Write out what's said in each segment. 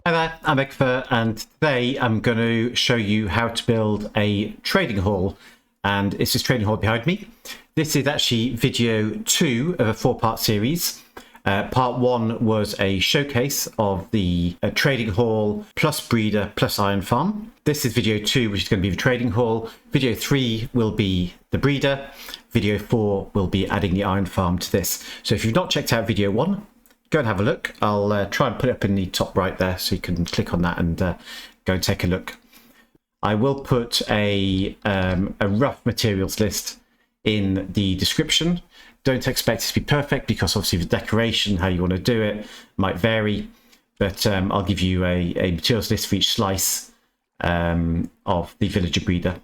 Hi there, I'm Ekfer, and today I'm going to show you how to build a trading hall. And it's this trading hall behind me. This is actually video 2 of a 4-part series. Part 1 was a showcase of the trading hall plus breeder plus iron farm. This is video 2, which is going to be the trading hall. Video 3 will be the breeder. Video 4 will be adding the iron farm to this. So if you've not checked out video 1, go and have a look. I'll try and put it up in the top right there so you can click on that and go and take a look. I will put a rough materials list in the description. Don't expect it to be perfect because obviously the decoration, how you want to do it, might vary. But I'll give you a materials list for each slice of the villager breeder.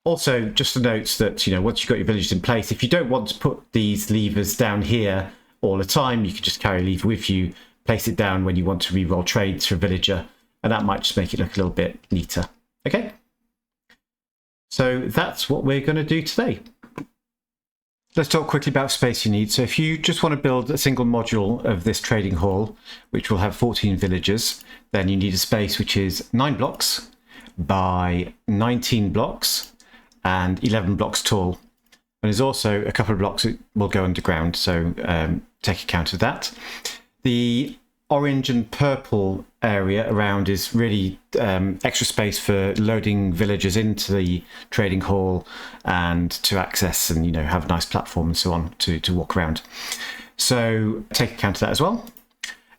Also, just a note that once you've got your villagers in place, if you don't want to put these levers down here all the time, you can just carry a lever with you, place it down when you want to re-roll trades for a villager, and that might just make it look a little bit neater. Okay, so that's what we're going to do today. Let's talk quickly about space you need. So if you just want to build a single module of this trading hall, which will have 14 villagers, then you need a space which is 9 blocks by 19 blocks and 11 blocks tall. And there's also a couple of blocks that will go underground, so take account of that. The orange and purple area around is really extra space for loading villagers into the trading hall and to access and have a nice platform and so on to walk around. So take account of that as well.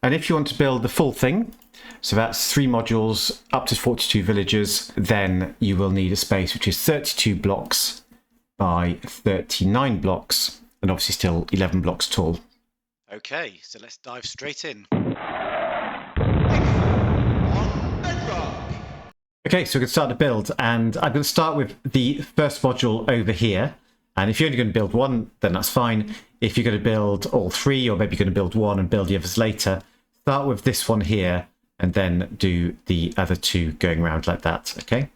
And if you want to build the full thing, so that's 3 modules up to 42 villagers, then you will need a space which is 32 blocks by 39 blocks, and obviously still 11 blocks tall. Okay, so let's dive straight in. Okay, so we're going to start the build, and I'm going to start with the first module over here. And if you're only going to build one, then that's fine. If you're going to build all 3, or maybe you're going to build one and build the others later, start with this one here, and then do the other 2 going around like that, okay?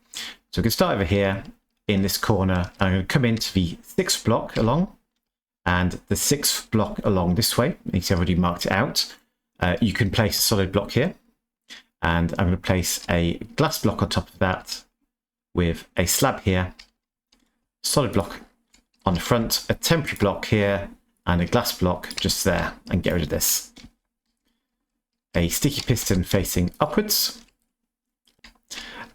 So we can start over here in this corner. I'm going to come into the 6th block along, and the 6th block along this way. You see I've already marked it out. You can place a solid block here, and I'm going to place a glass block on top of that with a slab here, solid block on the front, a temporary block here, and a glass block just there, and get rid of this. A sticky piston facing upwards,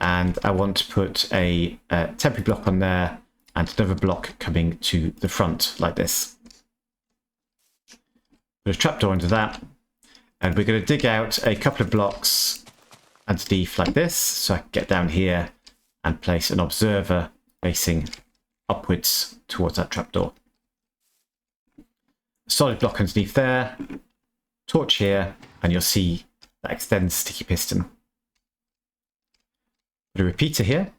and I want to put a temporary block on there and another block coming to the front like this. Put a trapdoor into that, and we're going to dig out a couple of blocks underneath like this, so I can get down here and place an observer facing upwards towards that trapdoor. Solid block underneath there, torch here, and you'll see that extends sticky piston. Put a repeater here,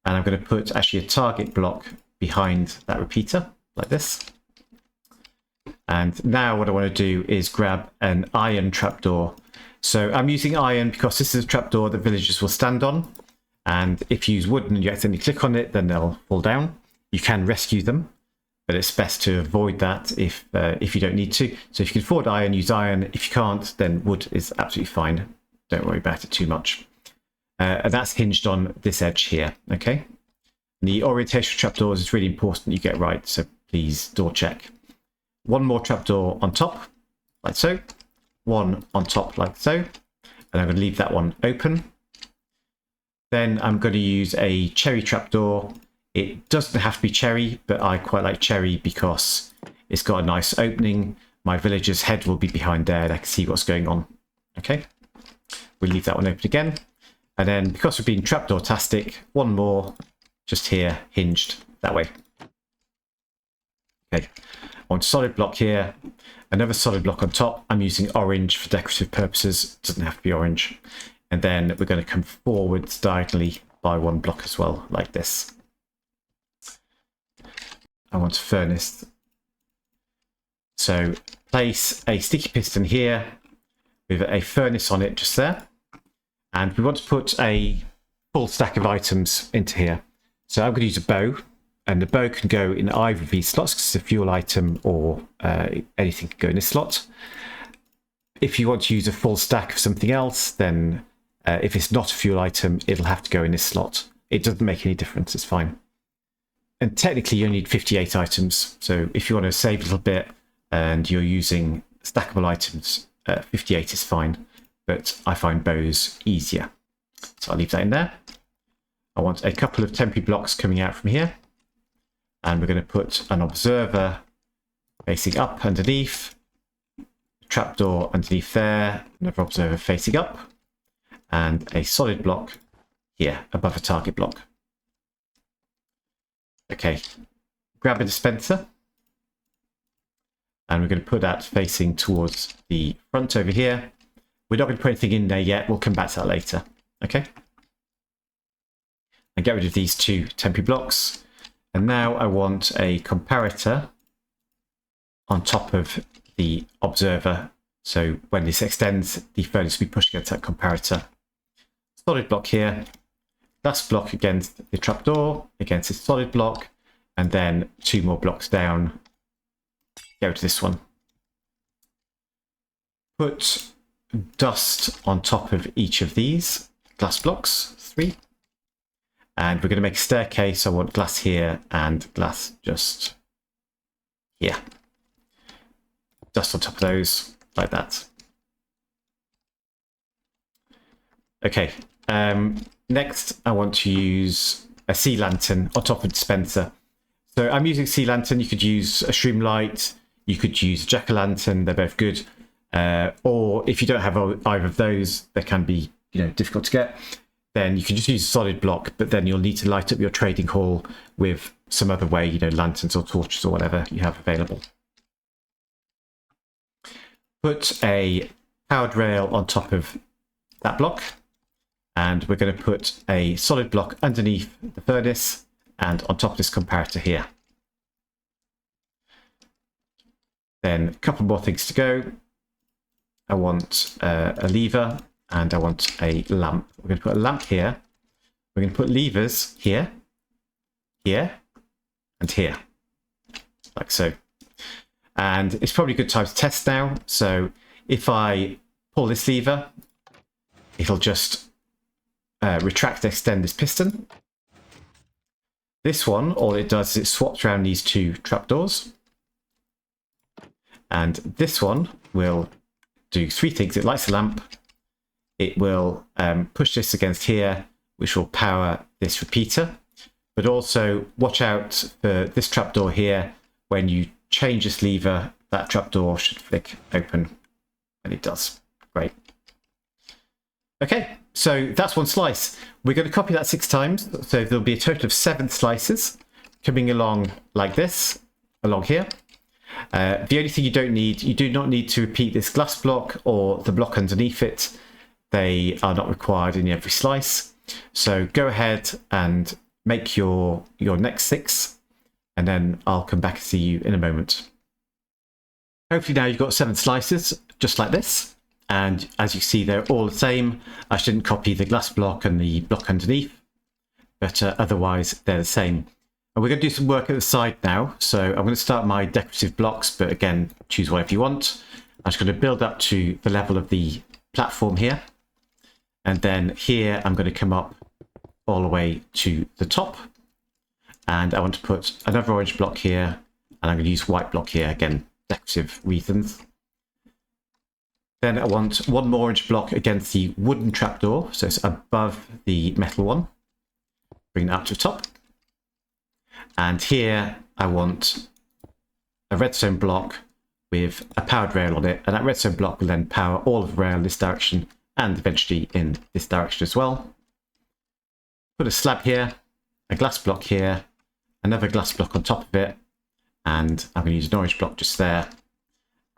and I'm going to put actually a target block behind that repeater like this. And now what I want to do is grab an iron trapdoor. So I'm using iron because this is a trapdoor that villagers will stand on, and if you use wooden and you accidentally click on it, then they'll fall down. You can rescue them, but it's best to avoid that if you don't need to. So if you can afford iron, use iron. If you can't, then wood is absolutely fine. Don't worry about it too much. And that's hinged on this edge here, okay? And the orientation of trapdoors is really important you get right, so please door check. One more trapdoor on top, like so. One on top, like so. And I'm going to leave that one open. Then I'm going to use a cherry trapdoor. It doesn't have to be cherry, but I quite like cherry because it's got a nice opening. My villager's head will be behind there and I can see what's going on. Okay, we'll leave that one open again. And then because we've been trapdoor-tastic, one more just here, hinged that way. Okay, on solid block here, another solid block on top. I'm using orange for decorative purposes. It doesn't have to be orange. And then we're going to come forwards diagonally by 1 block as well, like this. I want a furnace. So place a sticky piston here with a furnace on it just there. And we want to put a full stack of items into here. So I'm going to use a bow, and the bow can go in either of these slots because it's a fuel item, or anything can go in this slot. If you want to use a full stack of something else, then if it's not a fuel item, it'll have to go in this slot. It doesn't make any difference, it's fine. And technically you only need 58 items. So if you want to save a little bit and you're using stackable items, 58 is fine. But I find bows easier. So I'll leave that in there. I want a couple of temporary blocks coming out from here. And we're going to put an observer facing up underneath, trapdoor underneath there, another observer facing up, and a solid block here above a target block. Okay, grab a dispenser, and we're going to put that facing towards the front over here. We're not going to put anything in there yet, we'll come back to that later. Okay, and get rid of these two temporary blocks. And now I want a comparator on top of the observer. So when this extends, the furnace will be pushed against that comparator. Solid block here, glass block against the trapdoor, against this solid block, and then two more blocks down. Go to this one. Put dust on top of each of these glass blocks, 3. And we're going to make a staircase. I want glass here and glass just here. Dust on top of those, like that. Okay, next I want to use a sea lantern on top of dispenser. So I'm using sea lantern. You could use a streamlight, you could use a jack-o'-lantern, they're both good. Or if you don't have either of those, they can be difficult to get. Then you can just use a solid block, but then you'll need to light up your trading hall with some other way, lanterns or torches or whatever you have available. Put a powered rail on top of that block, and we're going to put a solid block underneath the furnace and on top of this comparator here. Then a couple more things to go. I want a lever and I want a lamp. We're going to put a lamp here. We're going to put levers here, here, and here, like so. And it's probably a good time to test now. So if I pull this lever, it'll just retract and extend this piston. This one, all it does is it swaps around these two trapdoors. And this one will do 3 things. It lights the lamp. It will push this against here, which will power this repeater. But also watch out for this trapdoor here. When you change this lever, that trapdoor should flick open, and it does. Great. Okay, so that's one slice. We're going to copy that 6 times, so there'll be a total of 7 slices coming along like this, along here. The only thing you do not need to repeat this glass block or the block underneath it. They are not required in every slice. So go ahead and make your next 6, and then I'll come back and see you in a moment. Hopefully now you've got 7 slices, just like this. And as you see, they're all the same. I shouldn't copy the glass block and the block underneath, but otherwise they're the same. And we're going to do some work at the side now. So I'm going to start my decorative blocks, but again, choose whatever you want. I'm just going to build up to the level of the platform here. And then here, I'm going to come up all the way to the top. And I want to put another orange block here. And I'm going to use white block here, again, decorative reasons. Then I want one more orange block against the wooden trapdoor. So it's above the metal one. Bring that up to the top. And here I want a redstone block with a powered rail on it. And that redstone block will then power all of the rail in this direction and eventually in this direction as well. Put a slab here, a glass block here, another glass block on top of it. And I'm going to use an orange block just there.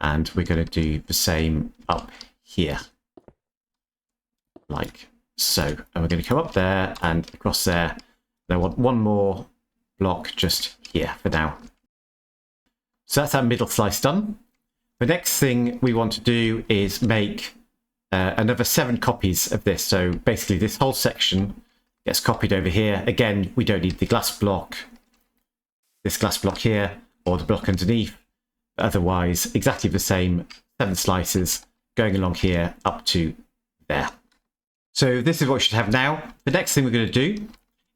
And we're going to do the same up here. Like so. And we're going to come up there and across there. And I want one more block just here for now. So that's our middle slice done. The next thing we want to do is make another 7 copies of this. So basically this whole section gets copied over here. Again, we don't need the glass block, this glass block here, or the block underneath. Otherwise, exactly the same 7 slices going along here up to there. So this is what we should have now. The next thing we're going to do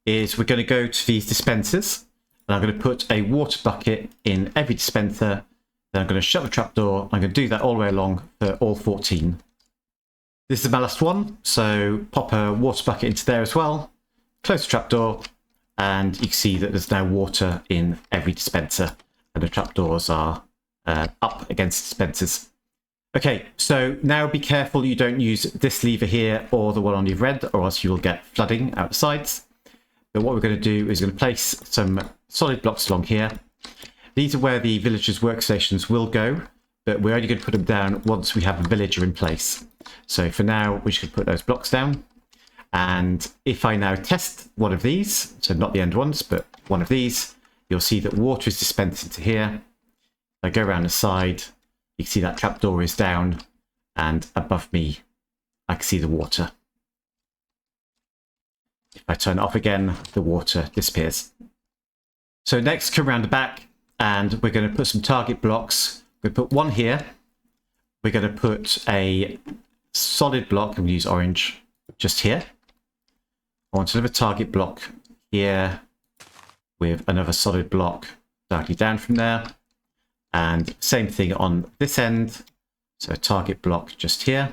is we're going to go to these dispensers, and I'm going to put a water bucket in every dispenser. Then I'm going to shut the trapdoor. I'm going to do that all the way along for all 14. This is my last one, so pop a water bucket into there as well. Close the trapdoor, and you can see that there's now water in every dispenser, and the trapdoors are up against dispensers. Okay, so now be careful you don't use this lever here or the one on your red, or else you will get flooding out the sides. But what we're going to do is we're going to place some solid blocks along here. These are where the villagers' workstations will go, but we're only going to put them down once we have a villager in place. So for now, we should put those blocks down. And if I now test one of these, so not the end ones, but one of these, you'll see that water is dispensed into here. If I go around the side, you can see that trapdoor is down, and above me, I can see the water. If I turn it off again, the water disappears. So next, come around the back, and we're going to put some target blocks. We're going to put one here. We're going to put a solid block, I'm going to use orange, just here. I want another target block here with another solid block directly down from there. And same thing on this end. So a target block just here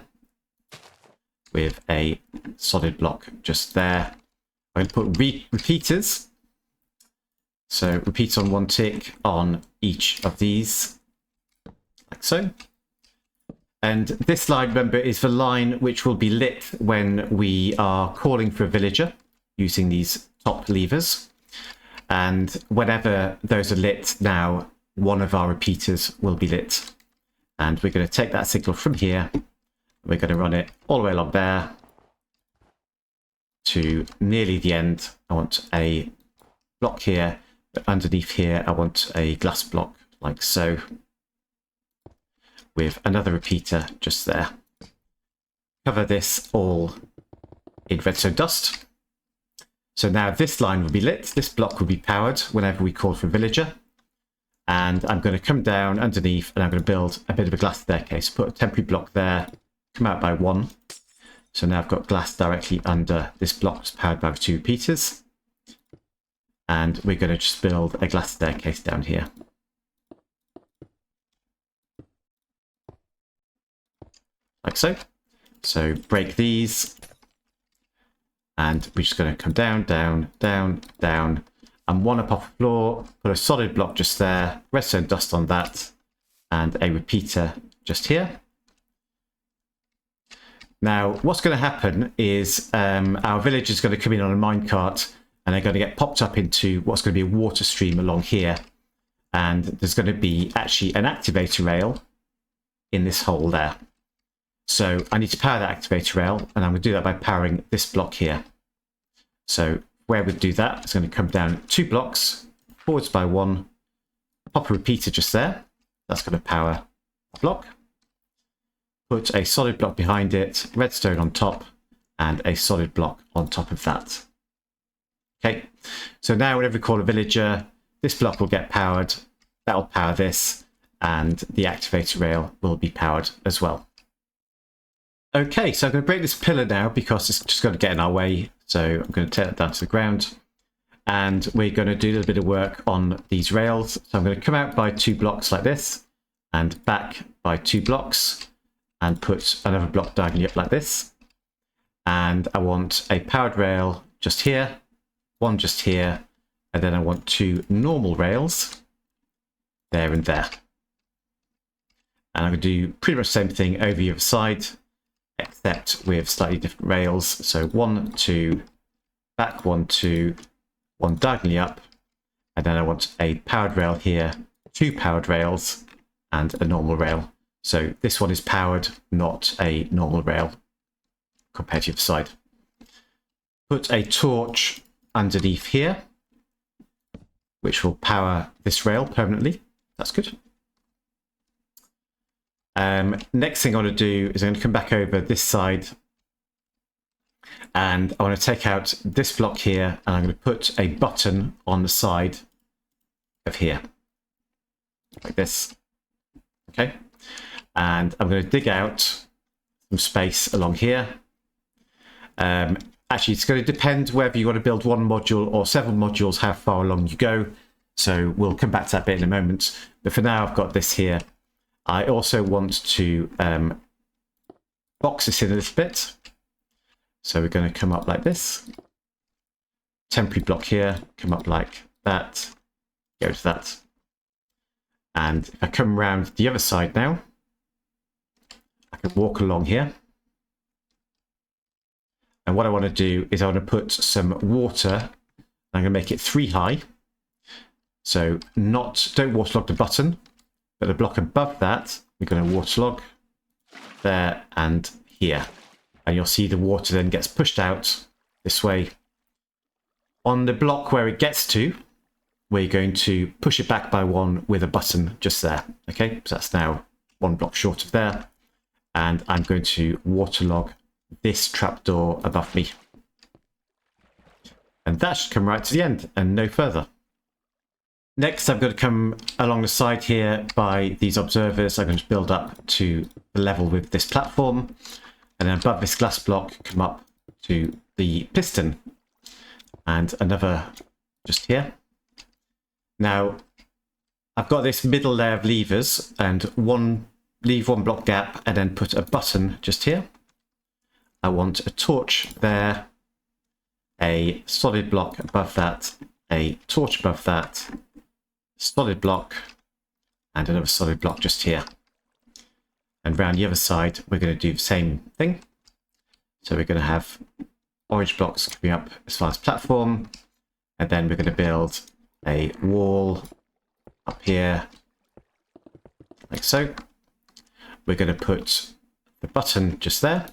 with a solid block just there. I'm going to put repeaters. So repeats on one tick on each of these, like so. And this line, remember, is the line which will be lit when we are calling for a villager using these top levers. And whenever those are lit now, one of our repeaters will be lit. And we're going to take that signal from here. We're going to run it all the way along there to nearly the end. I want a block here, but underneath here, I want a glass block like so, with another repeater just there. Cover this all in redstone dust. So now this line will be lit. This block will be powered whenever we call for a villager. And I'm going to come down underneath, and I'm going to build a bit of a glass staircase. Put a temporary block there, come out by one. So now I've got glass directly under this block that's powered by the two repeaters. And we're going to just build a glass staircase down here. Like so. So break these. And we're just going to come down, down, down, down. And one up off the floor, put a solid block just there, redstone dust on that, and a repeater just here. Now, what's going to happen is our village is going to come in on a minecart, and they're going to get popped up into what's going to be a water stream along here. And there's going to be actually an activator rail in this hole there. So I need to power that activator rail, and I'm going to do that by powering this block here. So where we do that, it's going to come down 2 blocks, forwards by 1, pop a repeater just there. That's going to power the block. Put a solid block behind it, redstone on top, and a solid block on top of that. Okay, so now whenever we call a villager, this block will get powered, that'll power this, and the activator rail will be powered as well. Okay, so I'm going to break this pillar now because it's just going to get in our way. So I'm going to take that down to the ground. And we're going to do a little bit of work on these rails. So I'm going to come out by 2 blocks like this, and back by 2 blocks, and put another block diagonally up like this. And I want a powered rail just here, one just here, and then I want 2 normal rails there and there. And I'm going to do pretty much the same thing over the other side, except with slightly different rails. So 1, 2, back 1, 2, 1 diagonally up, and then I want a powered rail here, 2 powered rails, and a normal rail. So this one is powered, not a normal rail compared to the other side. Put a torch underneath here, which will power this rail permanently. That's good. Next thing I want to do is I'm going to come back over this side, and I want to take out this block here, and I'm going to put a button on the side of here, like this. Okay, and I'm going to dig out some space along here. Actually, it's going to depend whether you want to build one module or several modules, how far along you go. So we'll come back to that bit in a moment. But for now, I've got this here. I also want to box this in a little bit. So we're going to come up like this. Temporary block here, come up like that, go to that. And if I come around the other side now, I can walk along here. And what I want to do is I want to put some water. I'm going to make it 3 high. So don't waterlog the button, but the block above that, we're going to waterlog there and here. And you'll see the water then gets pushed out this way. On the block where it gets to, we're going to push it back by 1 with a button just there. Okay, so that's now 1 block short of there. And I'm going to waterlog this trapdoor above me. And that should come right to the end and no further. Next, I'm going to come along the side here by these observers. I'm going to build up to the level with this platform. And then above this glass block, come up to the piston. And another just here. Now, I've got this middle layer of levers and leave 1 block gap and then put a button just here. I want a torch there, a solid block above that, a torch above that, solid block, and another solid block just here. And round the other side, we're going to do the same thing. So we're going to have orange blocks coming up as far as platform, and then we're going to build a wall up here, like so. We're going to put the button just there.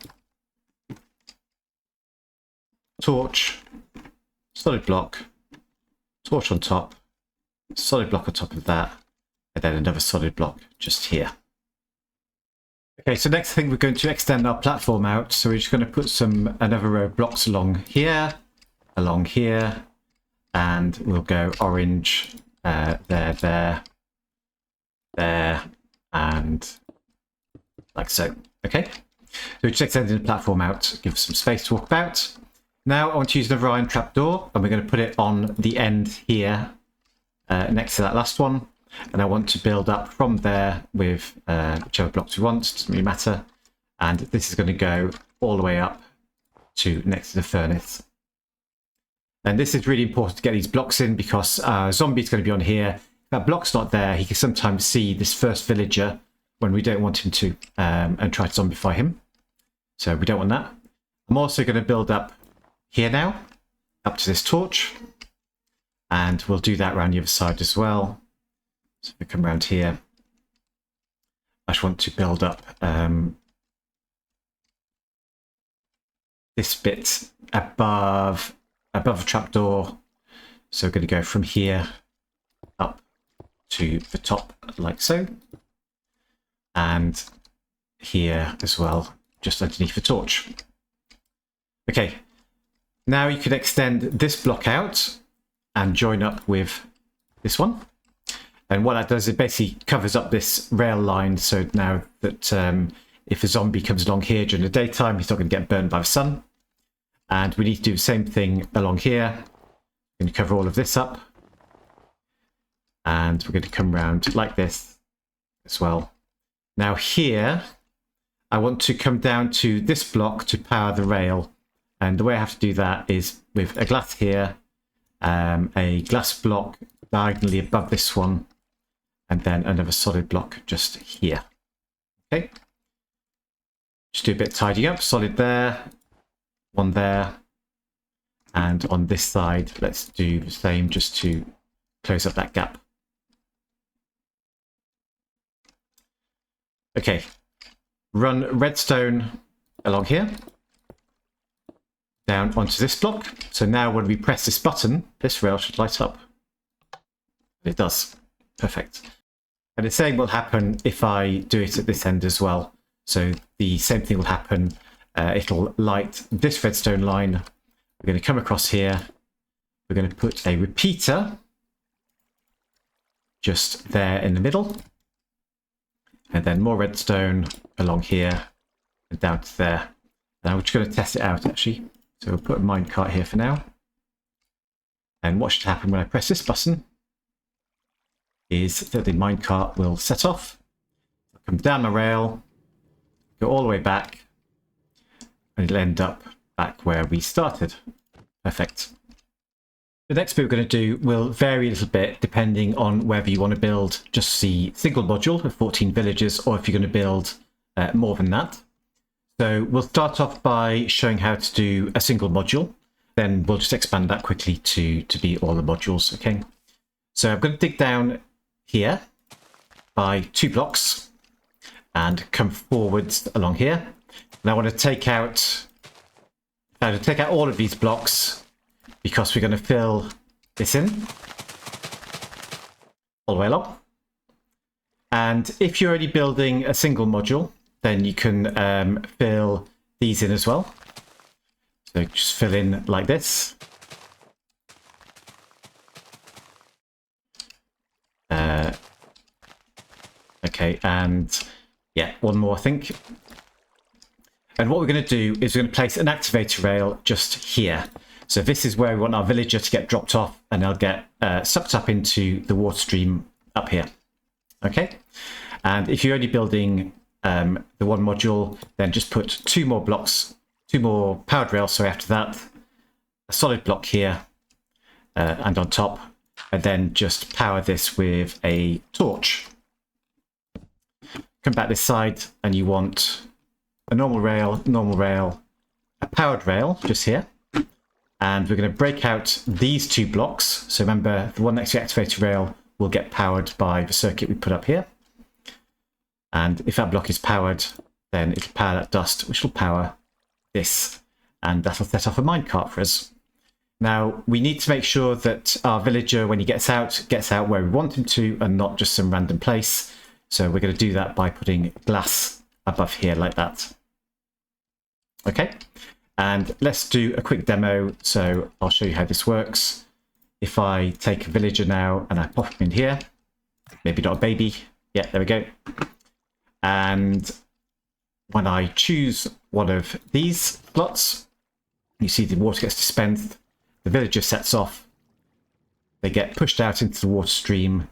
Torch, solid block, torch on top, solid block on top of that, and then another solid block just here. Okay, so next thing we're going to extend our platform out. So we're just going to put another row of blocks along here, and we'll go orange, there, and like so. Okay, so we're just extending the platform out, give us some space to walk about. Now I want to use another iron trapdoor, and we're going to put it on the end here, next to that last one. And I want to build up from there with whichever blocks we want, doesn't really matter. And this is going to go all the way up to next to the furnace. And this is really important to get these blocks in because Zombie's going to be on here. If that block's not there, he can sometimes see this first villager when we don't want him to and try to zombify him. So we don't want that. I'm also going to build up here now, up to this torch. And we'll do that around the other side as well. So we come around here. I just want to build up this bit above a trapdoor. So we're going to go from here up to the top like so. And here as well, just underneath the torch. Okay, now you can extend this block out and join up with this one. And what that does, it basically covers up this rail line. So now that if a zombie comes along here during the daytime, he's not going to get burned by the sun. And we need to do the same thing along here. We're going to cover all of this up. And we're going to come around like this as well. Now here, I want to come down to this block to power the rail. And the way I have to do that is with a glass here, a glass block diagonally above this one, and then another solid block just here. Okay. Just do a bit of tidying up. Solid there, one there, and on this side, let's do the same just to close up that gap. Okay, run redstone along here, down onto this block. So now when we press this button, this rail should light up. It does. Perfect. And the same will happen if I do it at this end as well. So the same thing will happen. It'll light this redstone line. We're going to come across here. We're going to put a repeater just there in the middle. And then more redstone along here. and down to there. Now we're just going to test it out actually. So we'll put a minecart here for now. And what should happen when I press this button is that the minecart will set off, come down my rail, go all the way back, and it'll end up back where we started. Perfect. The next bit we're going to do will vary a little bit depending on whether you want to build just the single module of 14 villages or if you're going to build more than that. So we'll start off by showing how to do a single module. Then we'll just expand that quickly to be all the modules. Okay. So I'm going to dig down here by 2 blocks and come forwards along here. And I want to take out all of these blocks because we're going to fill this in all the way along. And if you're only building a single module, then you can fill these in as well. So just fill in like this. Okay, and yeah, one more I think. And what we're going to do is we're going to place an activator rail just here. So this is where we want our villager to get dropped off and they'll get sucked up into the water stream up here. Okay, and if you're only building the one module, then just put 2 more blocks, 2 more powered rails, sorry, after that, a solid block here and on top, and then just power this with a torch. Come back this side and you want a normal rail, a powered rail just here. And we're going to break out these 2 blocks. So remember, the one next to the activator rail will get powered by the circuit we put up here. And if that block is powered, then it'll power that dust, which will power this. And that'll set off a minecart for us. Now, we need to make sure that our villager, when he gets out where we want him to and not just some random place. So we're going to do that by putting glass above here like that. Okay, and let's do a quick demo. So I'll show you how this works. If I take a villager now and I pop him in here, maybe not a baby. Yeah, there we go. And when I choose one of these slots, you see the water gets dispensed, the villager sets off, they get pushed out into the water stream,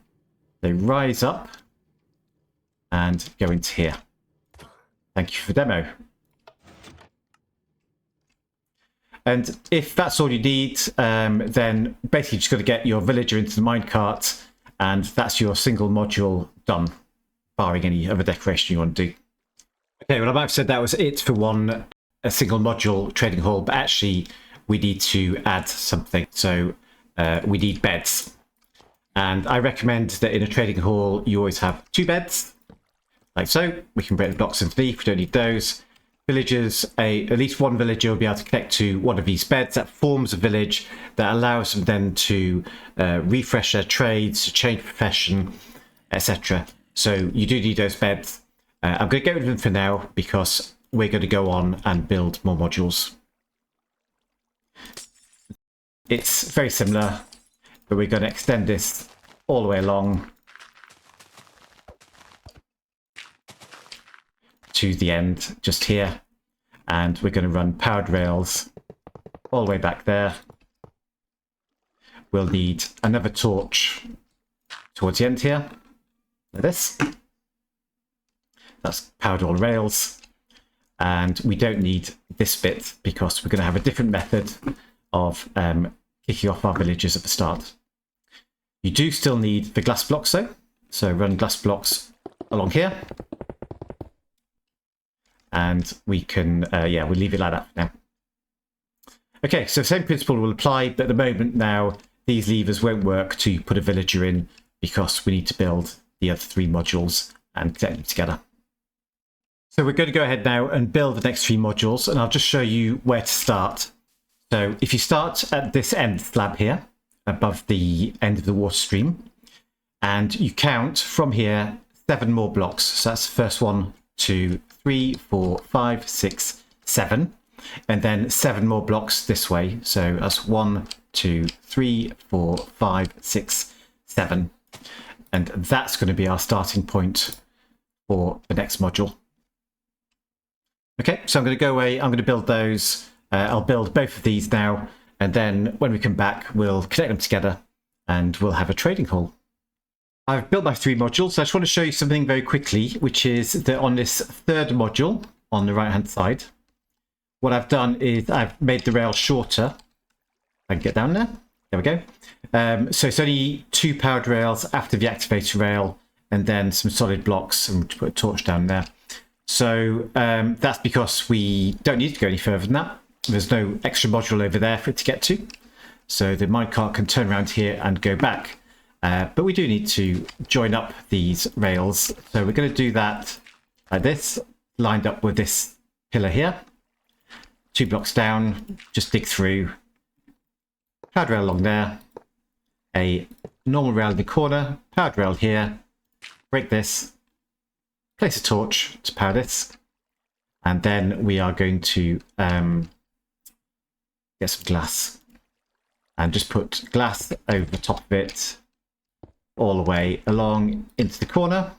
they rise up and go into here. Thank you for the demo. And if that's all you need, then basically you just got to get your villager into the minecart and that's your single module done, barring any other decoration you want to do. Okay, well I might have said that was it for a single module trading hall, but actually we need to add something. So we need beds. And I recommend that in a trading hall you always have 2 beds. Like so, we can break the blocks underneath, we don't need those. Villagers, at least one villager will be able to connect to one of these beds. That forms a village that allows them then to refresh their trades, change profession, etc. So you do need those beds. I'm going to get rid of them for now because we're going to go on and build more modules. It's very similar, but we're going to extend this all the way along to the end just here, and we're going to run powered rails all the way back there. We'll need another torch towards the end here, like this. That's powered all rails, and we don't need this bit because we're going to have a different method of kicking off our villagers at the start. You do still need the glass blocks though, so run glass blocks along here. And we can, we'll leave it like that for now. Okay, so same principle will apply, but at the moment now, these levers won't work to put a villager in because we need to build the other 3 modules and get them together. So we're going to go ahead now and build the next 3 modules, and I'll just show you where to start. So if you start at this end slab here, above the end of the water stream, and you count from here 7 more blocks. So that's the first 1, 2, 3, 4, 5, 6, 7, and then 7 more blocks this way. So that's 1, 2, 3, 4, 5, 6, 7, and that's going to be our starting point for the next module. Okay, so I'm going to go away. I'm going to build those. I'll build both of these now. And then when we come back, we'll connect them together and we'll have a trading hall. I've built my 3 modules. So I just want to show you something very quickly, which is that on this 3rd module on the right-hand side, what I've done is I've made the rail shorter. I can get down there. There we go. So it's only 2 powered rails after the activator rail, and then some solid blocks, and we'll put a torch down there. So that's because we don't need to go any further than that. There's no extra module over there for it to get to. So the minecart can turn around here and go back. But we do need to join up these rails. So we're going to do that like this, lined up with this pillar here. 2 blocks down, just dig through. Powered rail along there. A normal rail in the corner, powered rail here. Break this. Place a torch to power this. And then we are going to get some glass. And just put glass over the top of it, all the way along into the corner.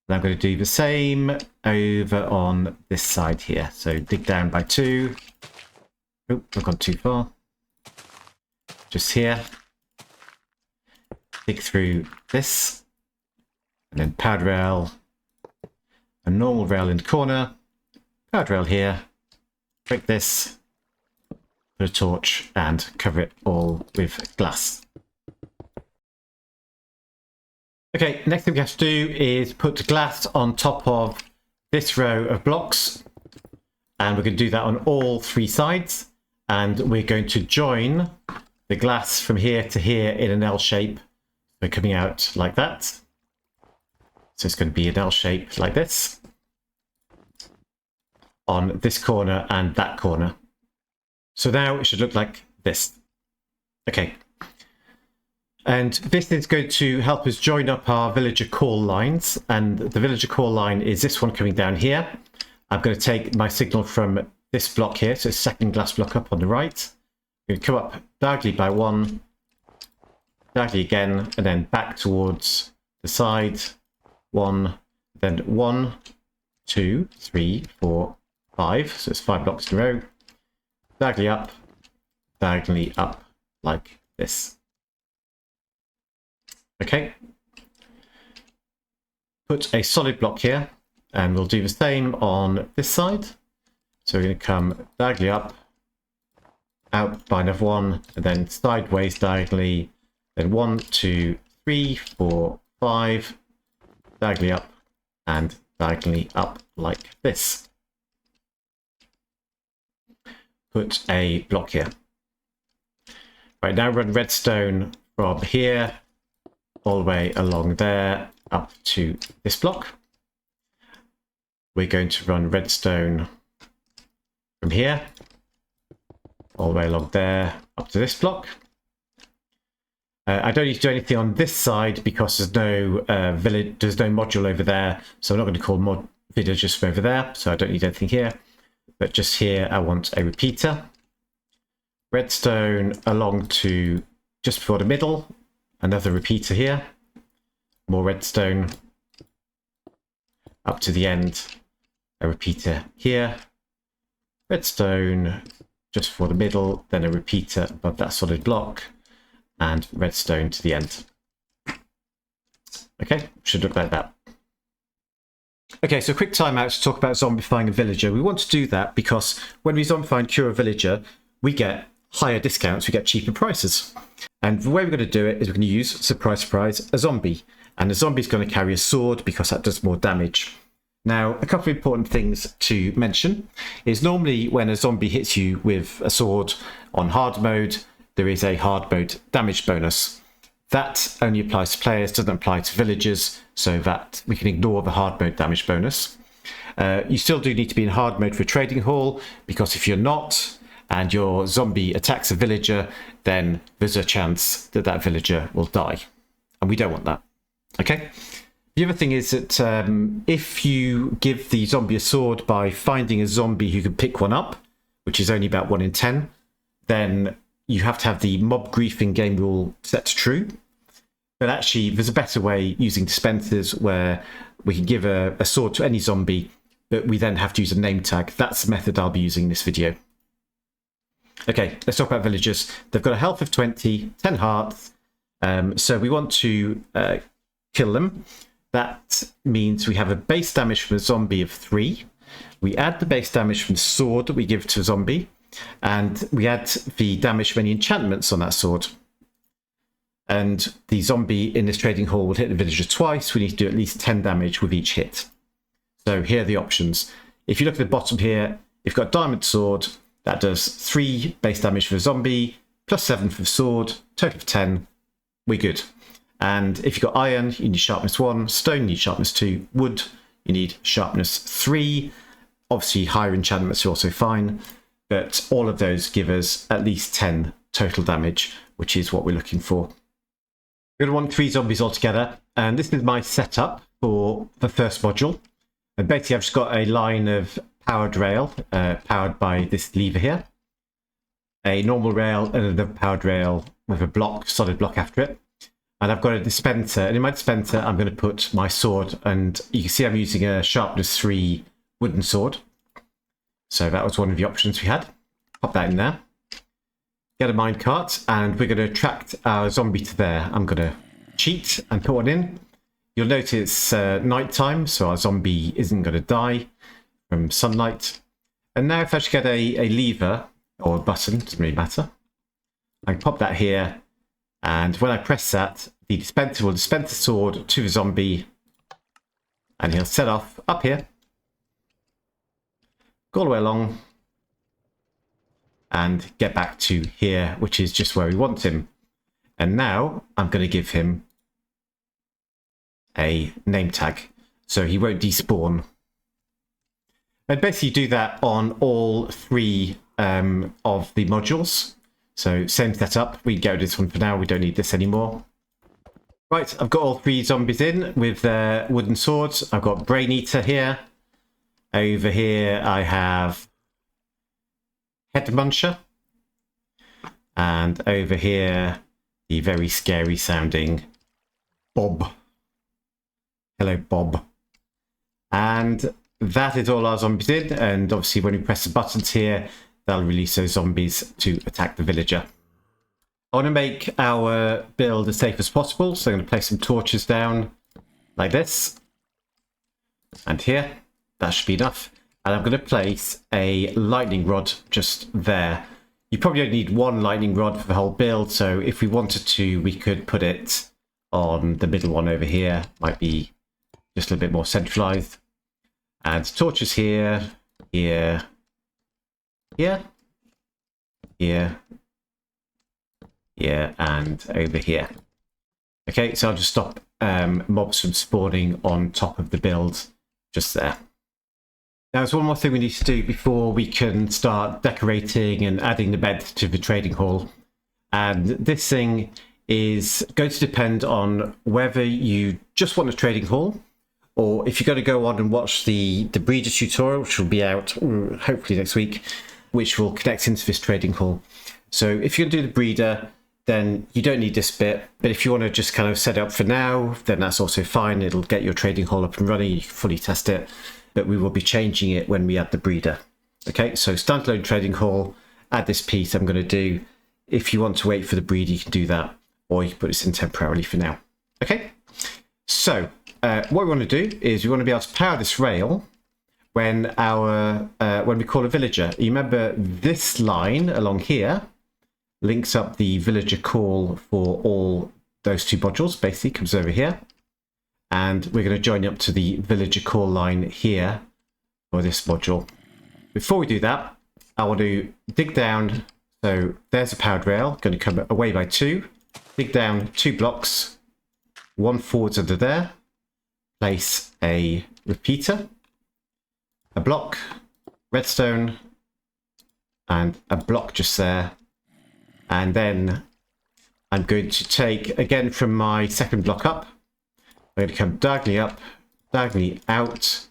And I'm going to do the same over on this side here. So dig down by 2. Oh, I've gone too far. Just here. Dig through this. And then powered rail. A normal rail in the corner. Powered rail here. Break this. Put a torch and cover it all with glass. Okay, next thing we have to do is put glass on top of this row of blocks. And we're going to do that on all 3 sides. And we're going to join the glass from here to here in an L shape. So coming out like that. So it's going to be an L shape like this. On this corner and that corner. So now it should look like this. Okay. And this is going to help us join up our villager call lines. And the villager call line is this one coming down here. I'm going to take my signal from this block here. So second glass block up on the right. I'm going to come up diagonally by 1. Diagonally again. And then back towards the side. 1. Then 1, 2, 3, 4, 5. So it's 5 blocks in a row. Diagonally up like this. Okay. Put a solid block here, and we'll do the same on this side. So we're going to come diagonally up, out by another 1, and then sideways diagonally, then 1, 2, 3, 4, 5, diagonally up, and diagonally up like this. Put a block here. Right, now run redstone from here all the way along there up to this block. We're going to run redstone from here all the way along there up to this block. I don't need to do anything on this side because there's no there's no module over there, so I'm not going to call villagers from over there, so I don't need anything here. But just here, I want a repeater. Redstone along to just before the middle. Another repeater here. More redstone. Up to the end. A repeater here. Redstone just before the middle. Then a repeater above that solid block. And redstone to the end. Okay, should look like that. Okay, so quick time out to talk about zombifying a villager. We want to do that because when we zombify and cure a villager, we get higher discounts, we get cheaper prices. And the way we're going to do it is we're going to use, surprise, surprise, a zombie. And the zombie is going to carry a sword because that does more damage. Now, a couple of important things to mention is normally when a zombie hits you with a sword on hard mode, there is a hard mode damage bonus. That only applies to players, doesn't apply to villagers, so that we can ignore the hard mode damage bonus. You still do need to be in hard mode for a trading hall, because if you're not, and your zombie attacks a villager, then there's a chance that that villager will die. And we don't want that. Okay? The other thing is that if you give the zombie a sword by finding a zombie who can pick one up, which is only about 1 in 10, then you have to have the mob griefing game rule set to true. But actually, there's a better way using dispensers where we can give a sword to any zombie, but we then have to use a name tag. That's the method I'll be using in this video. Okay, let's talk about villagers. They've got a health of 20, 10 hearts, so we want to kill them. That means we have a base damage from a zombie of 3. We add the base damage from the sword that we give to a zombie, and we add the damage from any enchantments on that sword. And the zombie in this trading hall will hit the villager twice. We need to do at least 10 damage with each hit. So here are the options. If you look at the bottom here, you've got diamond sword. That does 3 base damage for a zombie, plus 7 for the sword, total of 10. We're good. And if you've got iron, you need sharpness 1. Stone, you need sharpness 2. Wood, you need sharpness 3. Obviously, higher enchantments are also fine. But all of those give us at least 10 total damage, which is what we're looking for. We're going to want 3 zombies altogether. And this is my setup for the first module. And basically, I've just got a line of powered rail, powered by this lever here. A normal rail and another powered rail with a block, solid block after it. And I've got a dispenser, and in my dispenser I'm going to put my sword, and you can see I'm using a sharpness 3 wooden sword. So that was one of the options we had. Pop that in there. Get a minecart, and we're going to attract our zombie to there. I'm going to cheat and put one in. You'll notice it's night time, so our zombie isn't going to die from sunlight. And now if I just get a lever, or a button, doesn't really matter. I can pop that here. And when I press that, the dispenser will dispense the sword to the zombie, and he'll set off up here, go all the way along, and get back to here, which is just where we want him. And now I'm going to give him a name tag, so he won't despawn. And basically do that on all 3 of the modules. So same setup, we go with this one for now, we don't need this anymore. Right, I've got all 3 zombies in with their wooden swords. I've got Brain Eater here. Over here I have Head Muncher. And over here, the very scary sounding Bob. Hello, Bob. And that is all our zombies in, and obviously when we press the buttons here, that'll release those zombies to attack the villager. I want to make our build as safe as possible, so I'm going to place some torches down like this. And here, that should be enough. And I'm going to place a lightning rod just there. You probably only need 1 lightning rod for the whole build, so if we wanted to, we could put it on the middle one over here. Might be just a little bit more centralized. And torches here, here, here, here, here, and over here. Okay, so I'll just stop mobs from spawning on top of the build just there. Now, there's one more thing we need to do before we can start decorating and adding the bed to the trading hall. And this thing is going to depend on whether you just want a trading hall, or if you're going to go on and watch the breeder tutorial, which will be out hopefully next week, which will connect into this trading hall. So if you're going to do the breeder, then you don't need this bit. But if you want to just kind of set it up for now, then that's also fine. It'll get your trading hall up and running. You can fully test it. But we will be changing it when we add the breeder. Okay, so standalone trading hall, add this piece I'm going to do. If you want to wait for the breeder, you can do that. Or you can put this in temporarily for now. Okay, so what we want to do is we want to be able to power this rail when we call a villager. You remember this line along here links up the villager call for all those 2 modules. Basically comes over here, and we're going to join up to the villager call line here for this module. Before we do that, I want to dig down. So there's a powered rail, going to come away by 2. Dig down 2 blocks, 1 forwards under there. Place a repeater, a block, redstone, and a block just there. And then I'm going to take, again from my second block up, I'm going to come diagonally up, diagonally out.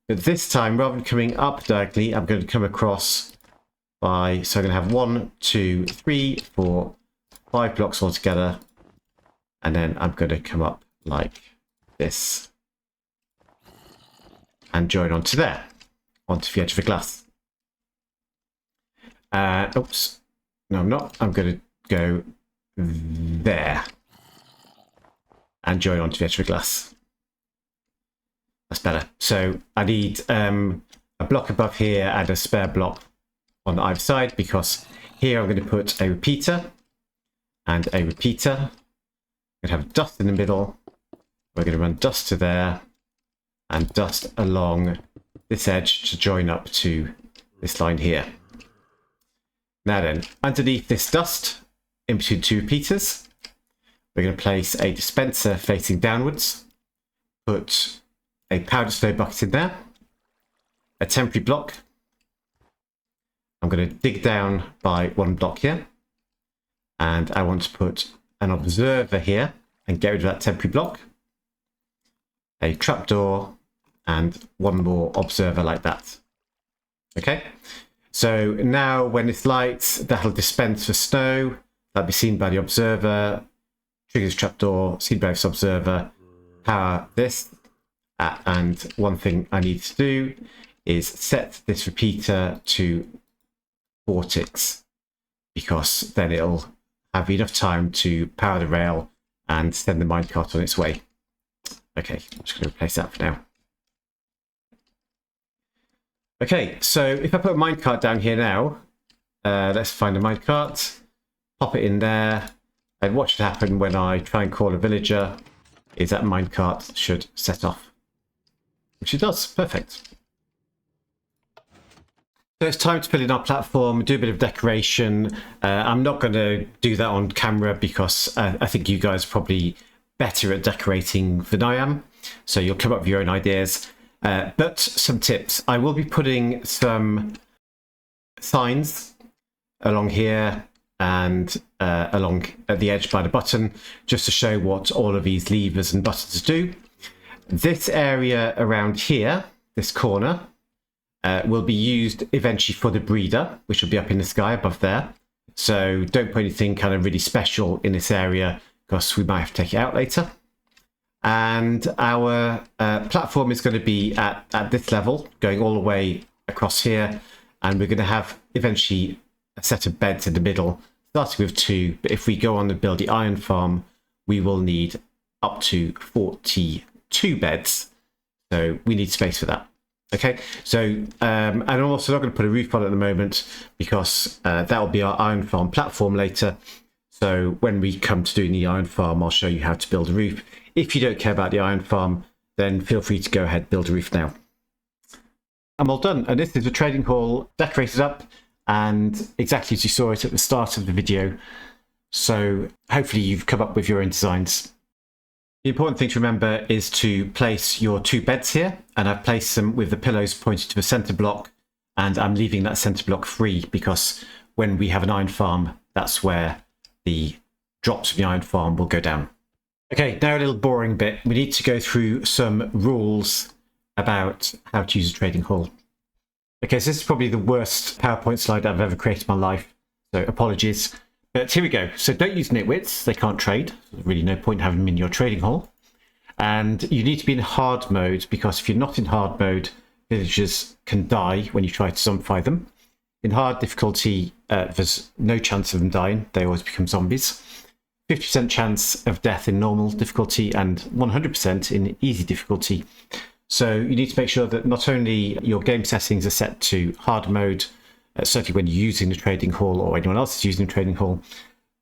But this time, rather than coming up diagonally, I'm going to come across by, so I'm going to have 1, 2, 3, 4, 5 blocks all together. And then I'm going to come up like this and join onto there. onto the edge of the glass. Oops. No, I'm not. I'm going to go there and join onto the edge of the glass. That's better. So I need a block above here and a spare block on either side, because here I'm going to put a repeater and a repeater. I'm going to have dust in the middle. We're going to run dust to there and dust along this edge to join up to this line here. Now then, underneath this dust, in between two repeaters, we're going to place a dispenser facing downwards, put a powder snow bucket in there, a temporary block. I'm going to dig down by one block here, and I want to put an observer here and get rid of that temporary block, a trapdoor, and one more observer like that. Okay, so now when this lights, that'll dispense the snow. That'll be seen by the observer, triggers trapdoor, seen by this observer, power this. And one thing I need to do is set this repeater to 4 ticks, because then it'll have enough time to power the rail and send the minecart on its way. Okay, I'm just going to replace that for now. Okay, so if I put a minecart down here now, let's find a minecart, pop it in there, and what should happen when I try and call a villager is that minecart should set off, which it does. Perfect. So it's time to fill in our platform, do a bit of decoration. I'm not going to do that on camera because I think you guys are probably better at decorating than I am. So you'll come up with your own ideas. But some tips. I will be putting some signs along here and along at the edge by the button, just to show what all of these levers and buttons do. This area around here, this corner, will be used eventually for the breeder, which will be up in the sky above there. So don't put anything kind of really special in this area, because we might have to take it out later. And our platform is going to be at this level, going all the way across here. And we're going to have eventually a set of beds in the middle, starting with 2. But if we go on and build the iron farm, we will need up to 42 beds. So we need space for that. Okay, so I'm also not going to put a roof on at the moment, because that will be our iron farm platform later. So when we come to doing the iron farm, I'll show you how to build a roof. If you don't care about the iron farm, then feel free to go ahead and build a roof now. I'm all done, and this is the trading hall decorated up, and exactly as you saw it at the start of the video. So hopefully you've come up with your own designs. The important thing to remember is to place your 2 beds here, and I've placed them with the pillows pointed to the center block, and I'm leaving that center block free, because when we have an iron farm, that's where the drops from the iron farm will go down. Okay, now a little boring bit. We need to go through some rules about how to use a trading hall. Okay, so this is probably the worst PowerPoint slide I've ever created in my life, so apologies. But here we go. So don't use nitwits, they can't trade. There's really no point having them in your trading hall. And you need to be in hard mode, because if you're not in hard mode, villagers can die when you try to zombify them. In hard difficulty, there's no chance of them dying. They always become zombies. 50% chance of death in normal difficulty and 100% in easy difficulty. So you need to make sure that not only your game settings are set to hard mode, certainly when you're using the trading hall or anyone else is using the trading hall,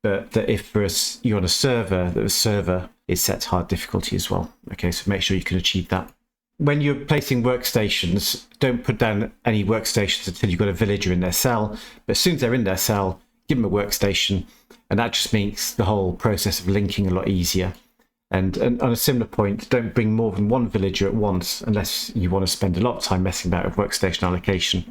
but that if you're on a server, that the server is set to hard difficulty as well. Okay, so make sure you can achieve that. When you're placing workstations, don't put down any workstations until you've got a villager in their cell. But as soon as they're in their cell, give them a workstation, and that just makes the whole process of linking a lot easier. And on a similar point, don't bring more than 1 villager at once unless you want to spend a lot of time messing about with workstation allocation.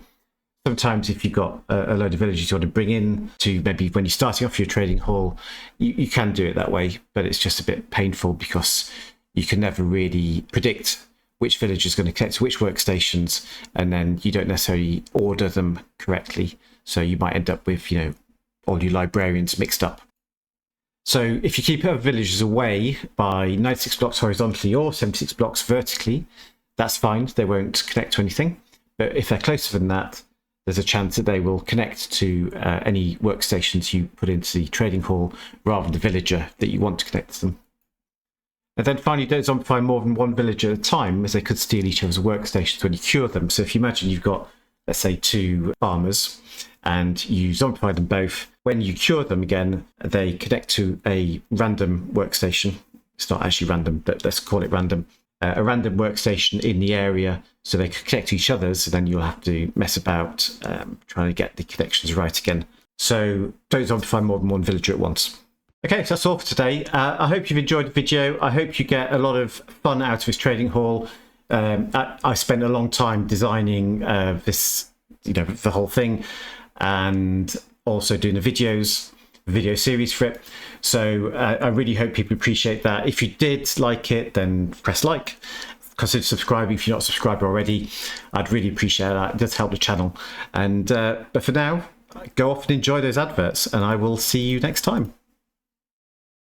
Sometimes if you've got a load of villagers you want to bring in to maybe when you're starting off your trading hall, you can do it that way, but it's just a bit painful because you can never really predict which village is going to connect to which workstations, and then you don't necessarily order them correctly. So you might end up with, all your librarians mixed up. So if you keep other villagers away by 96 blocks horizontally or 76 blocks vertically, that's fine. They won't connect to anything. But if they're closer than that, there's a chance that they will connect to any workstations you put into the trading hall rather than the villager that you want to connect to them. And then finally, don't zombify more than one villager at a time, as they could steal each other's workstations when you cure them. So if you imagine you've got, let's say, 2 farmers, and you zombify them both, when you cure them again, they connect to a random workstation. It's not actually random, but let's call it random. A random workstation in the area, so they can connect to each other, so then you'll have to mess about trying to get the connections right again. So don't zombify more than one villager at once. Okay, so that's all for today. I hope you've enjoyed the video. I hope you get a lot of fun out of this trading hall. I spent a long time designing this, the whole thing, and also doing the video series for it. So I really hope people appreciate that. If you did like it, then press like. Consider subscribing if you're not subscribed already. I'd really appreciate that. It does help the channel. And but for now, go off and enjoy those adverts, and I will see you next time.